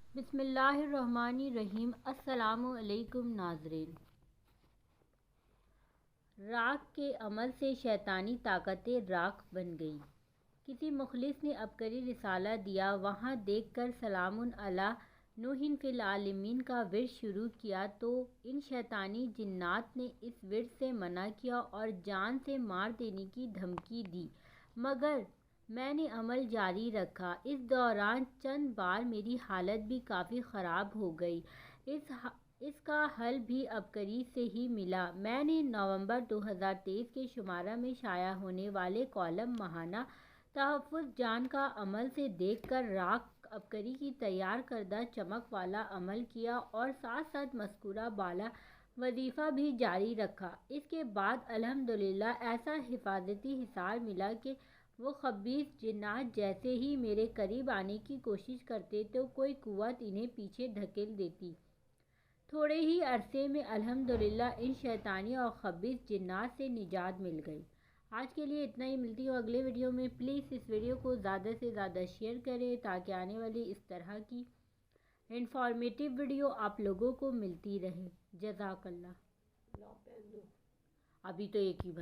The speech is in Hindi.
बिस्मिल्लाहिर्रहमानिर्रहीम। अस्सलामुअलैकुम नाज़रीन। राख के अमल से शैतानी ताकतें राख बन गई। किसी मुखलिस ने अबकरी रिसाला दिया, वहाँ देखकर सलामुन अला नूहिन फिल आलमीन का विर्द शुरू किया तो इन शैतानी जिन्नात ने इस विर्द से मना किया और जान से मार देने की धमकी दी, मगर मैंने अमल जारी रखा। इस दौरान चंद बार मेरी हालत भी काफ़ी ख़राब हो गई। इसका हल भी अबकरी से ही मिला। मैंने नवंबर 2023 के शुमारा में शाया होने वाले कॉलम माहाना तहफ़्फ़ुज़ जान का अमल से देखकर राख अबकरी की तैयार करदा चमक वाला अमल किया और साथ साथ मज़कूरा बाला वजीफ़ा भी जारी रखा। इसके बाद अल्हम्दुलिल्लाह ऐसा हिफाजती हिसार मिला कि वो खबीस जिन्नात जैसे ही मेरे करीब आने की कोशिश करते तो कोई कुव्वत इन्हें पीछे धकेल देती। थोड़े ही अरसे में अल्हम्दुलिल्लाह इन शैतानी और खबीस जिन्नात से निजात मिल गई। आज के लिए इतना ही। मिलती हूँ अगले वीडियो में। प्लीज़ इस वीडियो को ज़्यादा से ज़्यादा शेयर करें ताकि आने वाली इस तरह की इंफॉर्मेटिव वीडियो आप लोगों को मिलती रहे। जज़ाकल्लाह। अभी तो एक ही